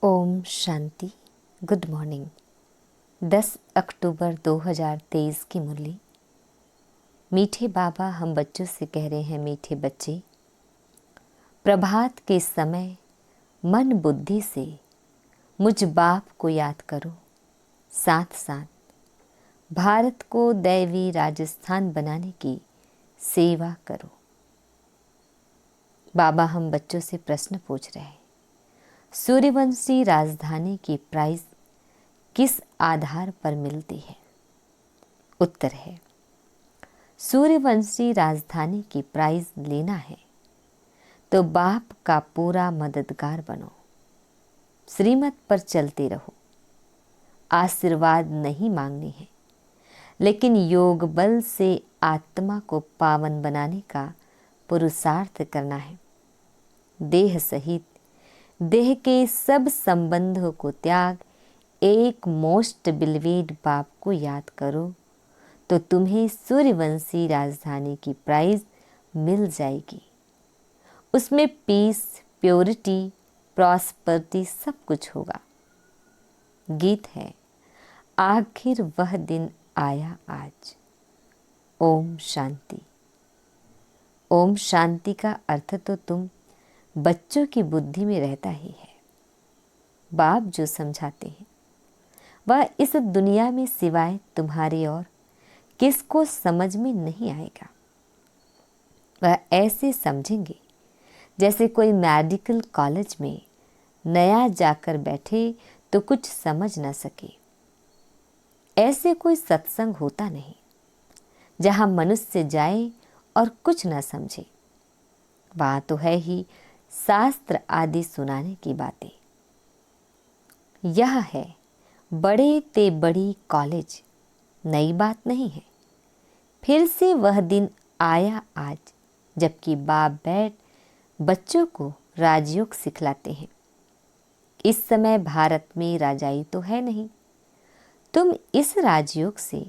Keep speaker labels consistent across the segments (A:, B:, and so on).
A: Om Shanti. Good morning. 10 अक्टूबर 2023 की मुरली। मीठे बाबा हम बच्चों से कह रहे हैं, मीठे बच्चे, प्रभात के समय मन बुद्धि से मुझ बाप को याद करो, साथ साथ भारत को दैवी राजस्थान बनाने की सेवा करो। बाबा हम बच्चों से प्रश्न पूछ रहे हैं, सूर्यवंशी राजधानी की प्राइज किस आधार पर मिलती है? उत्तर है, सूर्यवंशी राजधानी की प्राइज लेना है तो बाप का पूरा मददगार बनो, श्रीमत पर चलते रहो। आशीर्वाद नहीं मांगनी है, लेकिन योग बल से आत्मा को पावन बनाने का पुरुषार्थ करना है। देह सहित देह के सब संबंधों को त्याग एक मोस्ट बिलवेड बाप को याद करो तो तुम्हें सूर्यवंशी राजधानी की प्राइज मिल जाएगी। उसमें पीस, प्योरिटी, प्रॉस्पेरिटी सब कुछ होगा। गीत है, आखिर वह दिन आया आज। ओम शांति। ओम शांति का अर्थ तो तुम बच्चों की बुद्धि में रहता ही है। बाप जो समझाते हैं वह इस दुनिया में सिवाय तुम्हारे और किसको समझ में नहीं आएगा। वह ऐसे समझेंगे जैसे कोई मेडिकल कॉलेज में नया जाकर बैठे तो कुछ समझ ना सके। ऐसे कोई सत्संग होता नहीं जहां मनुष्य जाए और कुछ ना समझे। वहां तो है ही शास्त्र आदि सुनाने की बातें। यह है बड़े ते बड़ी कॉलेज, नई बात नहीं है। फिर से वह दिन आया आज जबकि बाप बैठ बच्चों को राजयोग सिखलाते हैं। इस समय भारत में राजाई तो है नहीं, तुम इस राजयोग से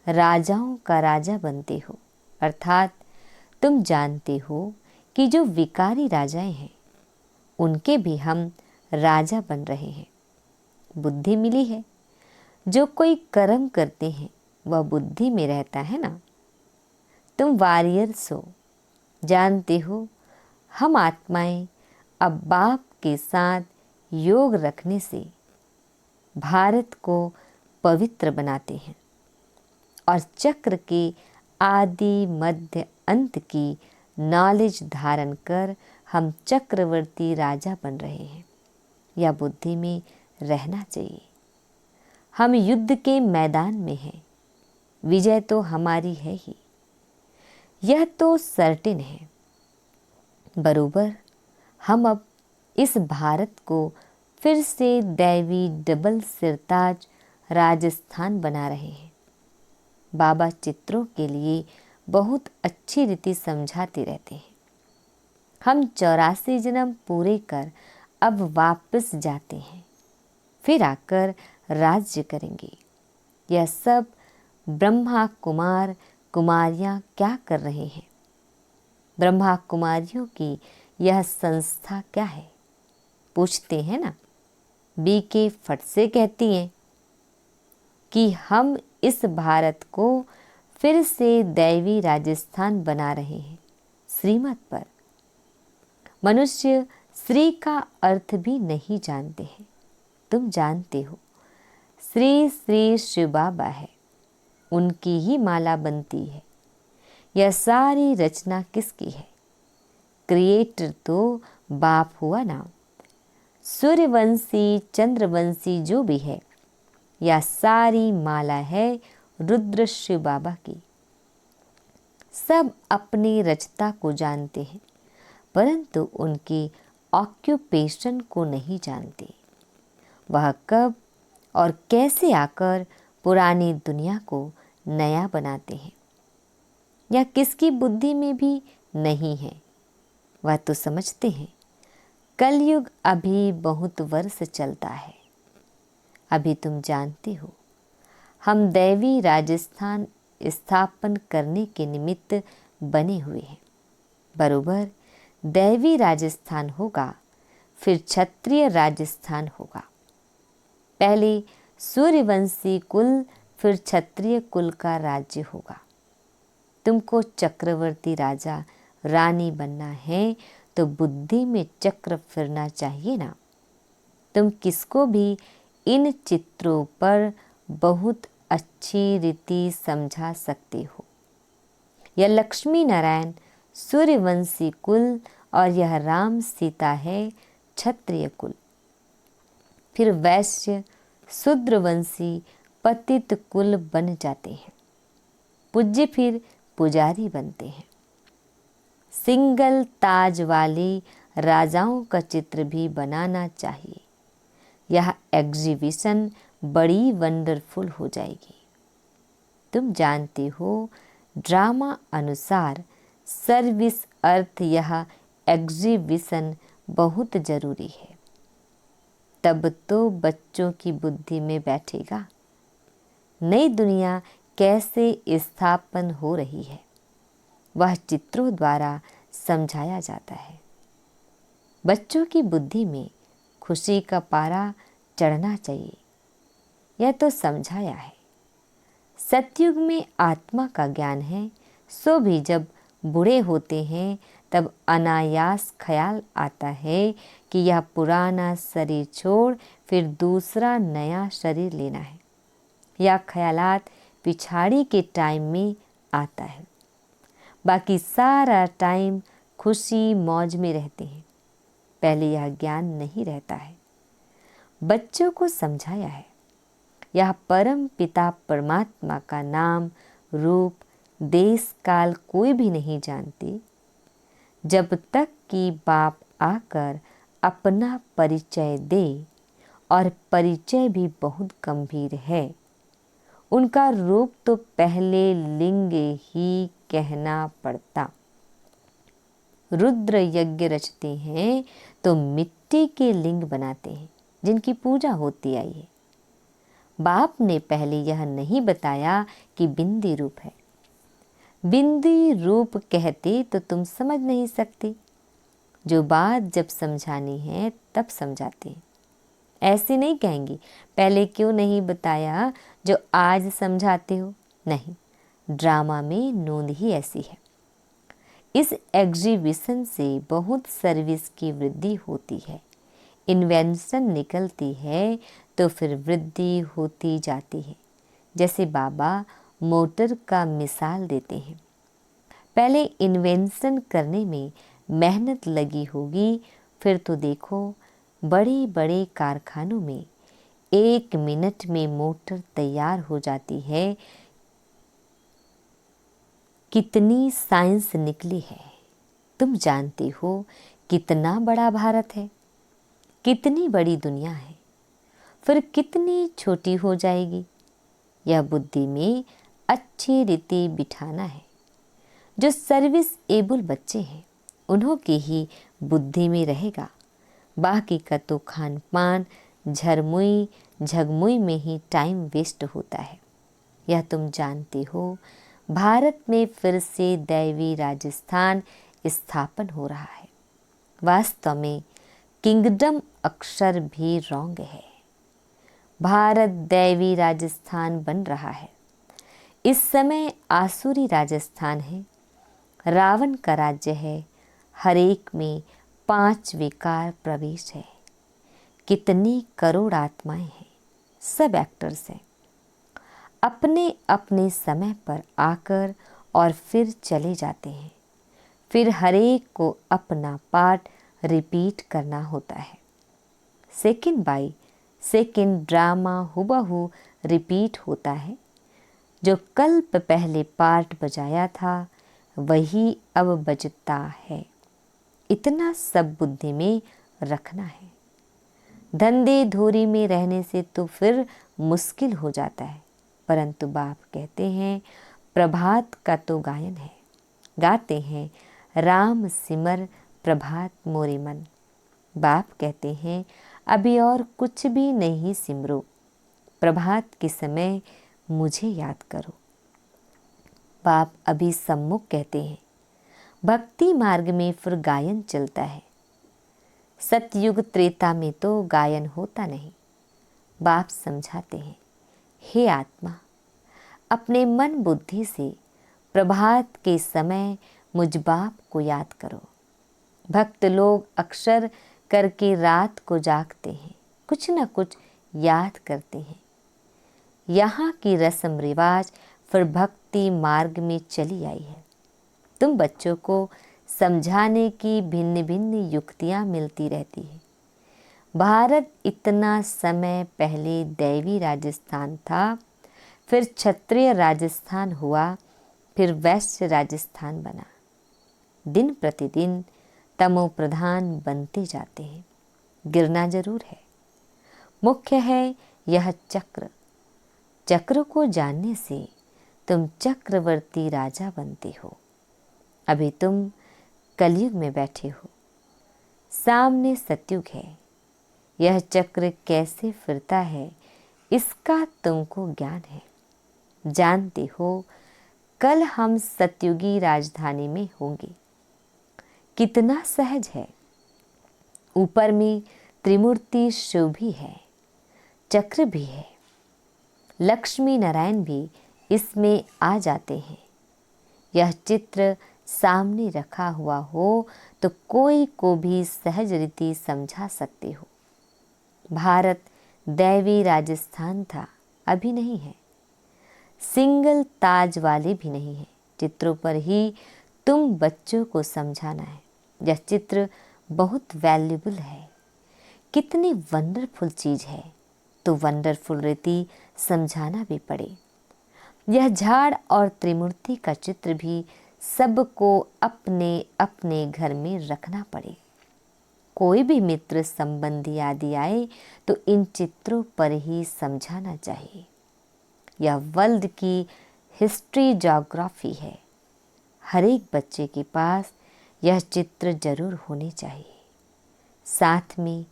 A: राजाओं का राजा बनते हो। अर्थात तुम जानते हो कि जो विकारी राजाएं हैं उनके भी हम राजा बन रहे हैं। बुद्धि मिली है, जो कोई कर्म करते हैं वह बुद्धि में रहता है ना। तुम वॉरियर्स हो, जानते हो हम आत्माएं अब बाप के साथ योग रखने से भारत को पवित्र बनाते हैं और चक्र के आदि मध्य अंत की नॉलेज धारण कर हम चक्रवर्ती राजा बन रहे हैं। यह बुद्धि में रहना चाहिए। हम युद्ध के मैदान में हैं, विजय तो हमारी है ही, यह तो सर्टेन है। बरोबर हम अब इस भारत को फिर से दैवी डबल सिरताज राजस्थान बना रहे हैं। बाबा चित्रों के लिए बहुत अच्छी रीति समझाते रहते हैं। हम 84 जन्म पूरे कर अब वापस जाते हैं, फिर आकर राज्य करेंगे। यह सब ब्रह्मा कुमार कुमारियां क्या कर रहे हैं? ब्रह्मा कुमारियों की यह संस्था क्या है? पूछते हैं ना। बीके फट से कहती हैं कि हम इस भारत को फिर से दैवी राजस्थान बना रहे हैं श्रीमत पर। मनुष्य श्री का अर्थ भी नहीं जानते हैं। तुम जानते हो श्री श्री शिव बाबा है, उनकी ही माला बनती है। यह सारी रचना किसकी है? क्रिएटर तो बाप हुआ ना। सूर्यवंशी चंद्रवंशी जो भी है, यह सारी माला है रुद्र शिव बाबा की। सब अपनी रचता को जानते हैं परंतु उनकी ऑक्यूपेशन को नहीं जानते। वह कब और कैसे आकर पुरानी दुनिया को नया बनाते हैं, यह किसकी बुद्धि में भी नहीं है। वह तो समझते हैं कलयुग अभी बहुत वर्ष चलता है। अभी तुम जानते हो हम दैवी राजस्थान स्थापन करने के निमित्त बने हुए हैं। बरोबर दैवी राजस्थान होगा फिर क्षत्रिय राजस्थान होगा। पहले सूर्यवंशी कुल फिर क्षत्रिय कुल का राज्य होगा। तुमको चक्रवर्ती राजा रानी बनना है तो बुद्धि में चक्र फिरना चाहिए ना। तुम किसको भी इन चित्रों पर बहुत अच्छी रीति समझा सकते हो। यह लक्ष्मी नारायण सूर्यवंशी कुल और यह राम सीता है क्षत्रिय कुल। फिर वैश्य शूद्रवंशी पतित कुल बन जाते हैं। पूज्य फिर पुजारी बनते हैं। सिंगल ताज वाले राजाओं का चित्र भी बनाना चाहिए। यह एग्जीबिशन बड़ी वंडरफुल हो जाएगी। तुम जानते हो ड्रामा अनुसार सर्विस अर्थ यह एग्जीबिशन बहुत जरूरी है। तब तो बच्चों की बुद्धि में बैठेगा नई दुनिया कैसे स्थापन हो रही है। वह चित्रों द्वारा समझाया जाता है। बच्चों की बुद्धि में खुशी का पारा चढ़ना चाहिए। यह तो समझाया है। सतयुग में आत्मा का ज्ञान है, सो भी जब बूढ़े होते हैं तब अनायास ख्याल आता है कि यह पुराना शरीर छोड़ फिर दूसरा नया शरीर लेना है। यह ख्यालात पिछाड़ी के टाइम में आता है। बाकी सारा टाइम खुशी मौज में रहते हैं। पहले यह ज्ञान नहीं रहता है। बच्चों को समझाया है यह परम पिता परमात्मा का नाम रूप देश काल कोई भी नहीं जानते। जब तक कि बाप आकर अपना परिचय दे, और परिचय भी बहुत गंभीर है। उनका रूप तो पहले लिंग ही कहना पड़ता। रुद्र यज्ञ रचते हैं तो मिट्टी के लिंग बनाते हैं जिनकी पूजा होती आई है। बाप ने पहले यह नहीं बताया कि बिंदी रूप है। बिंदी रूप कहते तो तुम समझ नहीं सकते। जो बात जब समझानी है तब समझाते हैं। ऐसे नहीं कहेंगे पहले क्यों नहीं बताया जो आज समझाते हो। नहीं, ड्रामा में नोंद ही ऐसी है। इस एग्जीबिशन से बहुत सर्विस की वृद्धि होती है। इन्वेंशन निकलती है तो फिर वृद्धि होती जाती है। जैसे बाबा मोटर का मिसाल देते हैं। पहले इन्वेंशन करने में मेहनत लगी होगी, फिर तो देखो बड़े बड़े कारखानों में 1 मिनट में मोटर तैयार हो जाती है। कितनी साइंस निकली है। तुम जानते हो कितना बड़ा भारत है, कितनी बड़ी दुनिया है, फिर कितनी छोटी हो जाएगी। यह बुद्धि में अच्छी रीति बिठाना है। जो सर्विस एबल बच्चे हैं उन्हों की ही बुद्धि में रहेगा। बाकी का तो खान पान झरमुई झगमुई में ही टाइम वेस्ट होता है। यह तुम जानते हो भारत में फिर से दैवी राजस्थान स्थापन हो रहा है। वास्तव में किंगडम अक्षर भी रॉन्ग है। भारत दैवी राजस्थान बन रहा है। इस समय आसुरी राजस्थान है। रावण का राज्य है। हर एक में 5 विकार प्रवेश है। कितनी करोड़ आत्माएं हैं। सब एक्टर्स हैं। अपने अपने समय पर आकर और फिर चले जाते हैं। फिर हर एक को अपना पार्ट रिपीट करना होता है। सेकंड बाय सेकंड ड्रामा हुबहू रिपीट होता है। जो कल्प पहले पार्ट बजाया था वही अब बजता है। इतना सब बुद्धि में रखना है। धंधे धोरी में रहने से तो फिर मुश्किल हो जाता है। परंतु बाप कहते हैं प्रभात का तो गायन है। गाते हैं राम सिमर प्रभात मोरे मन। बाप कहते हैं अभी और कुछ भी नहीं सिमरो, प्रभात के समय मुझे याद करो। बाप अभी सम्मुख कहते हैं भक्ति मार्ग में फिर गायन चलता है। सतयुग त्रेता में तो गायन होता नहीं। बाप समझाते हैं, हे आत्मा, अपने मन बुद्धि से प्रभात के समय मुझ बाप को याद करो। भक्त लोग अक्सर करके रात को जागते हैं, कुछ न कुछ याद करते हैं। यहाँ की रस्म रिवाज फिर भक्ति मार्ग में चली आई है। तुम बच्चों को समझाने की भिन्न भिन्न युक्तियाँ मिलती रहती है। भारत इतना समय पहले दैवी राजस्थान था, फिर क्षत्रिय राजस्थान हुआ, फिर वैश्य राजस्थान बना। दिन प्रतिदिन तमो प्रधान बनते जाते हैं। गिरना जरूर है। मुख्य है यह चक्र। चक्र को जानने से तुम चक्रवर्ती राजा बनते हो। अभी तुम कलयुग में बैठे हो, सामने सतयुग है। यह चक्र कैसे फिरता है इसका तुमको ज्ञान है। जानते हो कल हम सतयुगी राजधानी में होंगे। कितना सहज है। ऊपर में त्रिमूर्ति शिव भी है, चक्र भी है, लक्ष्मी नारायण भी इसमें आ जाते हैं। यह चित्र सामने रखा हुआ हो तो कोई को भी सहज रीति समझा सकते हो। भारत दैवी राजस्थान था, अभी नहीं है। सिंगल ताज वाले भी नहीं है। चित्रों पर ही तुम बच्चों को समझाना है। यह चित्र बहुत वैल्यूबल है। कितनी वंडरफुल चीज है, तो वंडरफुल रीति समझाना भी पड़े। यह झाड़ और त्रिमूर्ति का चित्र भी सबको अपने अपने घर में रखना पड़े। कोई भी मित्र संबंधी आदि आए तो इन चित्रों पर ही समझाना चाहिए। यह वर्ल्ड की हिस्ट्री ज्योग्राफी है। हर एक बच्चे के पास यह चित्र जरूर होने चाहिए। साथ में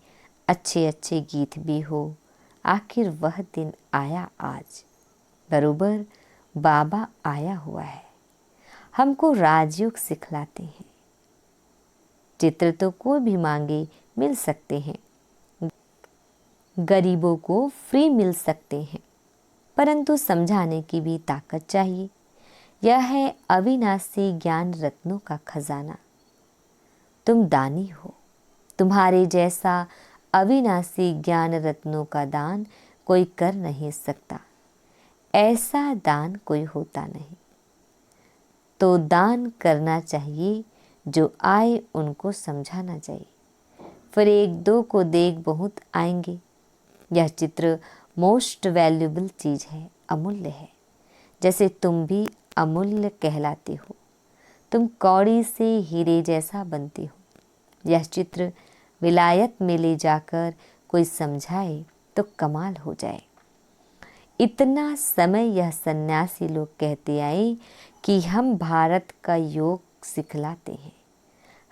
A: अच्छे अच्छे गीत भी हो। आखिर वह दिन आया आज, बरोबर बाबा आया हुआ है। हमको राजयोग सिखलाते हैं। चित्र तो कोई भी मांगे मिल सकते हैं, गरीबों को फ्री मिल सकते हैं, परंतु समझाने की भी ताकत चाहिए। यह है अविनाशी ज्ञान रत्नों का खजाना। तुम दानी हो। तुम्हारे जैसा अविनाशी ज्ञान रत्नों का दान कोई कर नहीं सकता। ऐसा दान कोई होता नहीं। तो दान करना चाहिए, जो आए उनको समझाना चाहिए। फिर एक दो को देख बहुत आएंगे। यह चित्र मोस्ट वैल्यूबल चीज़ है, अमूल्य है। जैसे तुम भी अमूल्य कहलाते हो। तुम कौड़ी से हीरे जैसा बनते हो। यह चित्र विलायत में ले जाकर कोई समझाए तो कमाल हो जाए। इतना समय यह सन्यासी लोग कहते आए कि हम भारत का योग सिखलाते हैं।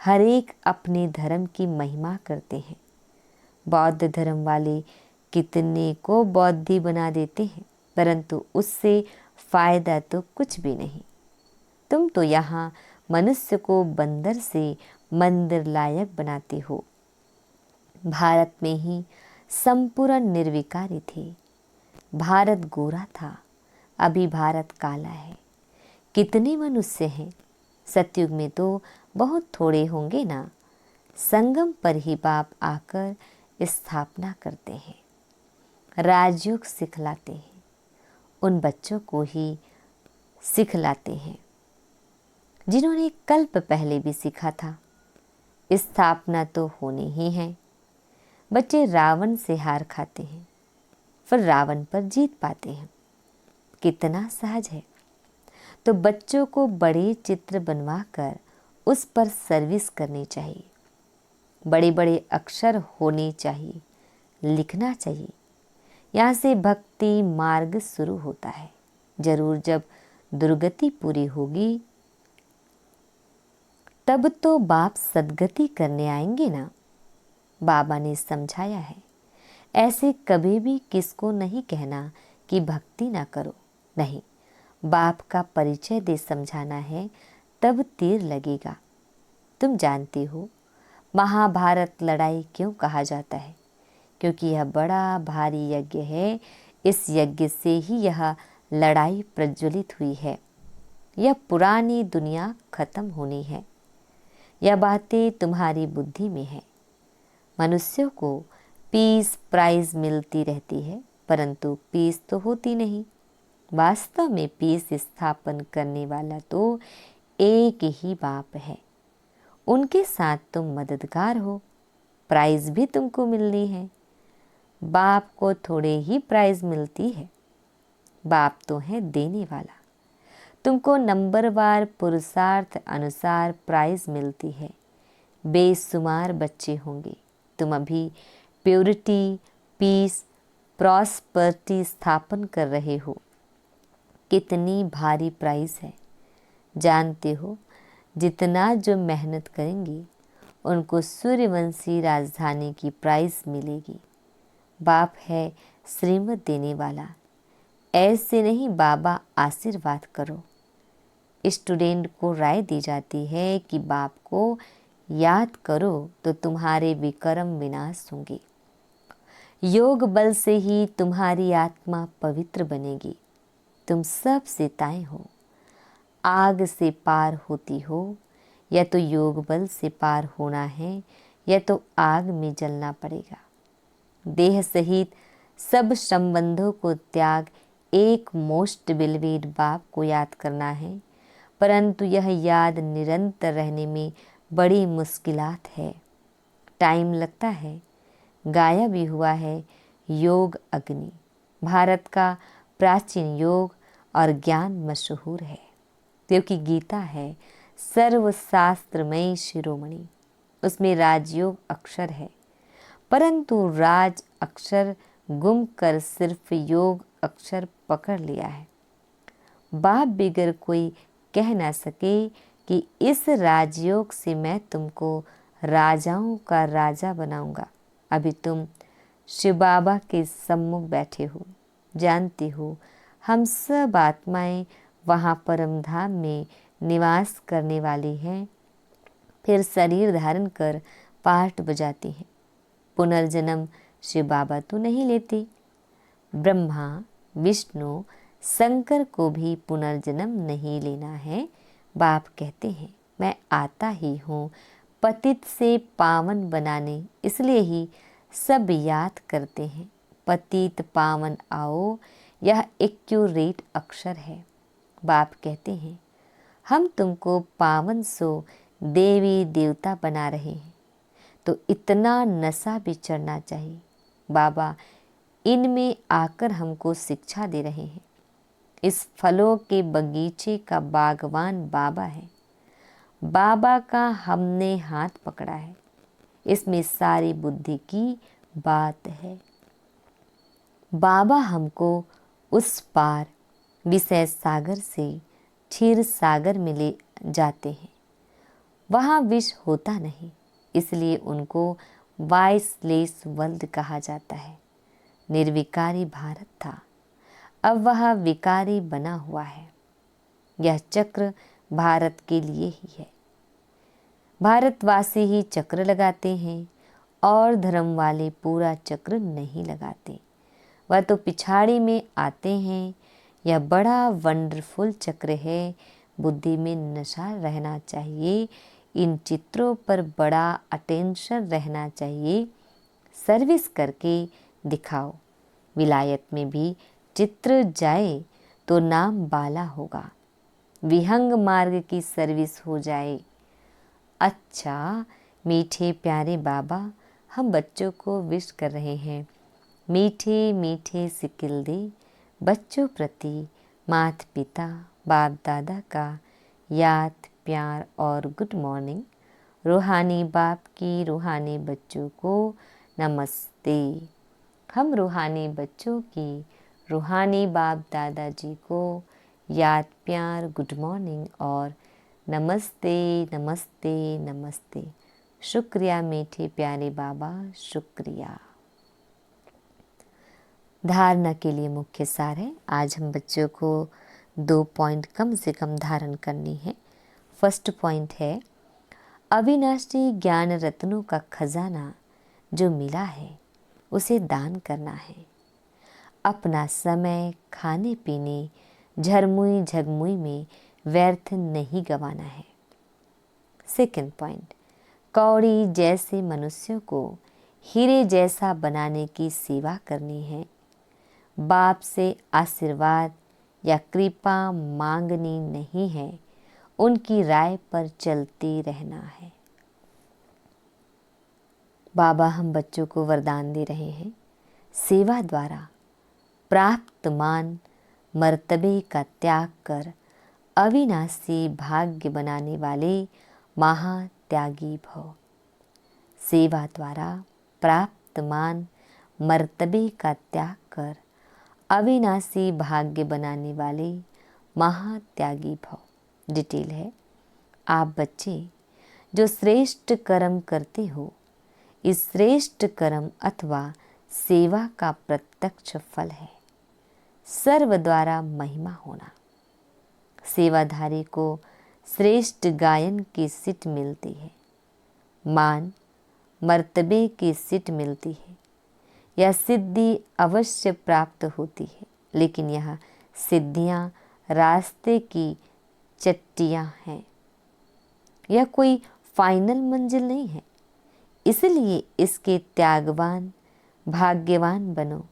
A: हर एक अपने धर्म की महिमा करते हैं। बौद्ध धर्म वाले कितने को बौद्धि बना देते हैं, परंतु उससे फायदा तो कुछ भी नहीं। तुम तो यहाँ मनुष्य को बंदर से मंदिर लायक बनाते हो। भारत में ही संपूर्ण निर्विकारी थे। भारत गोरा था, अभी भारत काला है। कितने मनुष्य हैं। सतयुग में तो बहुत थोड़े होंगे ना। संगम पर ही बाप आकर स्थापना करते हैं, राजयोग सिखलाते हैं। उन बच्चों को ही सिखलाते हैं जिन्होंने कल्प पहले भी सीखा था। स्थापना तो होनी ही है। बच्चे रावण से हार खाते हैं, फिर रावण पर जीत पाते हैं। कितना सहज है। तो बच्चों को बड़े चित्र बनवाकर उस पर सर्विस करनी चाहिए। बड़े बड़े अक्षर होने चाहिए, लिखना चाहिए। यहाँ से भक्ति मार्ग शुरू होता है। जरूर जब दुर्गति पूरी होगी तब तो बाप सदगति करने आएंगे ना। बाबा ने समझाया है, ऐसे कभी भी किसको नहीं कहना कि भक्ति ना करो। नहीं, बाप का परिचय दे समझाना है, तब तीर लगेगा। तुम जानते हो महाभारत लड़ाई क्यों कहा जाता है? क्योंकि यह बड़ा भारी यज्ञ है। इस यज्ञ से ही यह लड़ाई प्रज्वलित हुई है। यह पुरानी दुनिया खत्म होनी है। यह बातें तुम्हारी बुद्धि में है। मनुष्यों को पीस प्राइज मिलती रहती है, परंतु पीस तो होती नहीं। वास्तव में पीस स्थापन करने वाला तो एक ही बाप है। उनके साथ तुम मददगार हो। प्राइज भी तुमको मिलनी है। बाप को थोड़े ही प्राइज मिलती है। बाप तो है देने वाला। तुमको नंबरवार पुरुषार्थ अनुसार प्राइज मिलती है। बेशुमार बच्चे होंगे। तुम अभी प्योरिटी, पीस, प्रॉस्पर्टी स्थापन कर रहे हो। कितनी भारी प्राइज है। जानते हो, जितना जो मेहनत करेंगे उनको सूर्यवंशी राजधानी की प्राइज मिलेगी। बाप है श्रीमत देने वाला। ऐसे नहीं बाबा आशीर्वाद करो। स्टूडेंट को राय दी जाती है कि बाप को याद करो तो तुम्हारे विकर्म विनाश होंगे। योग बल से ही तुम्हारी आत्मा पवित्र बनेगी। तुम सब सीताएं हो। आग से पार होती हो। या तो योग बल से पार होना है या तो आग में जलना पड़ेगा। देह सहित सब संबंधों को त्याग एक मोस्ट बिलवेड बाप को याद करना है, परंतु यह याद निरंतर रहने में बड़ी मुश्किलात है। टाइम लगता है। गाया भी हुआ है योग अग्नि। भारत का प्राचीन योग और ज्ञान मशहूर है, क्योंकि गीता है सर्वशास्त्रमय शिरोमणि। उसमें राजयोग अक्षर है, परंतु राज अक्षर गुम कर सिर्फ योग अक्षर पकड़ लिया है। बाप बिगर कोई कह ना सके कि इस राजयोग से मैं तुमको राजाओं का राजा बनाऊंगा। अभी तुम शिव बाबा के सम्मुख बैठे हो। जानते हो, हम सब आत्माएं वहाँ परम धाम में निवास करने वाली हैं। फिर शरीर धारण कर पाठ बजाती हैं। पुनर्जन्म शिव बाबा तो नहीं लेते। ब्रह्मा, विष्णु, शंकर को भी पुनर्जन्म नहीं लेना है। बाप कहते हैं मैं आता ही हूँ पतित से पावन बनाने, इसलिए ही सब याद करते हैं पतित पावन आओ। यह एक्यूरेट अक्षर है। बाप कहते हैं हम तुमको पावन सो देवी देवता बना रहे हैं, तो इतना नशा भी चढ़ना चाहिए। बाबा इनमें आकर हमको शिक्षा दे रहे हैं। इस फलों के बगीचे का बागवान बाबा है। बाबा का हमने हाथ पकड़ा है। इसमें सारी बुद्धि की बात है। बाबा हमको उस पार विषय सागर से क्षीर सागर में ले जाते हैं। वहाँ विष होता नहीं, इसलिए उनको वाइसलेस वर्ल्ड कहा जाता है। निर्विकारी भारत था, अब वह विकारी बना हुआ है। यह चक्र भारत के लिए ही है। भारतवासी ही चक्र लगाते हैं और धर्म वाले पूरा चक्र नहीं लगाते। वह तो पिछाड़ी में आते हैं। यह बड़ा वंडरफुल चक्र है। बुद्धि में नशा रहना चाहिए। इन चित्रों पर बड़ा अटेंशन रहना चाहिए। सर्विस करके दिखाओ। विलायत में भी चित्र जाए तो नाम बाला होगा। विहंग मार्ग की सर्विस हो जाए। अच्छा मीठे प्यारे बाबा, हम बच्चों को विश कर रहे हैं। मीठे मीठे सिकिल दे बच्चों प्रति माता पिता बाप दादा का याद प्यार और गुड मॉर्निंग। रूहानी बाप की रूहानी बच्चों को नमस्ते। हम रूहानी बच्चों की रूहानी बाप दादाजी को याद प्यार गुड मॉर्निंग और नमस्ते नमस्ते नमस्ते। शुक्रिया मीठे प्यारे बाबा, शुक्रिया। धारणा के लिए मुख्य सार है। आज हम बच्चों को 2 पॉइंट कम से कम धारण करनी है। फर्स्ट पॉइंट है अविनाशी ज्ञान रत्नों का खजाना जो मिला है उसे दान करना है। अपना समय खाने पीने झरमुई झगमुई में व्यर्थ नहीं गंवाना है। सेकंड पॉइंट, कौड़ी जैसे मनुष्यों को हीरे जैसा बनाने की सेवा करनी है। बाप से आशीर्वाद या कृपा मांगनी नहीं है, उनकी राय पर चलते रहना है। बाबा हम बच्चों को वरदान दे रहे हैं, सेवा द्वारा प्राप्त मान मर्तबे का त्याग कर अविनाशी भाग्य बनाने वाले महात्यागी भव। सेवा द्वारा प्राप्त मान मर्तबे का त्याग कर अविनाशी भाग्य बनाने वाले महात्यागी भव। डिटेल है, आप बच्चे जो श्रेष्ठ कर्म करते हो, इस श्रेष्ठ कर्म अथवा सेवा का प्रत्यक्ष फल है सर्व द्वारा महिमा होना। सेवाधारी को श्रेष्ठ गायन की सीट मिलती है, मान मर्तबे की सीट मिलती है। यह सिद्धि अवश्य प्राप्त होती है, लेकिन यह सिद्धियां रास्ते की चट्टियां हैं, यह कोई फाइनल मंजिल नहीं है। इसलिए इसके त्यागवान भाग्यवान बनो।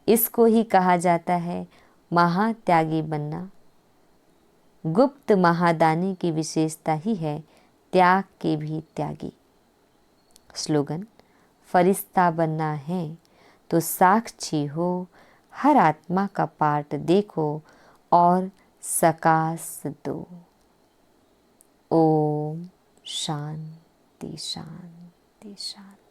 A: इसको ही कहा जाता है महात्यागी बनना। गुप्त महादानी की विशेषता ही है त्याग के भी त्यागी। स्लोगन, फरिश्ता बनना है तो साक्षी हो, हर आत्मा का पाठ देखो और सकाश दो। ओम शांति शांति शांति।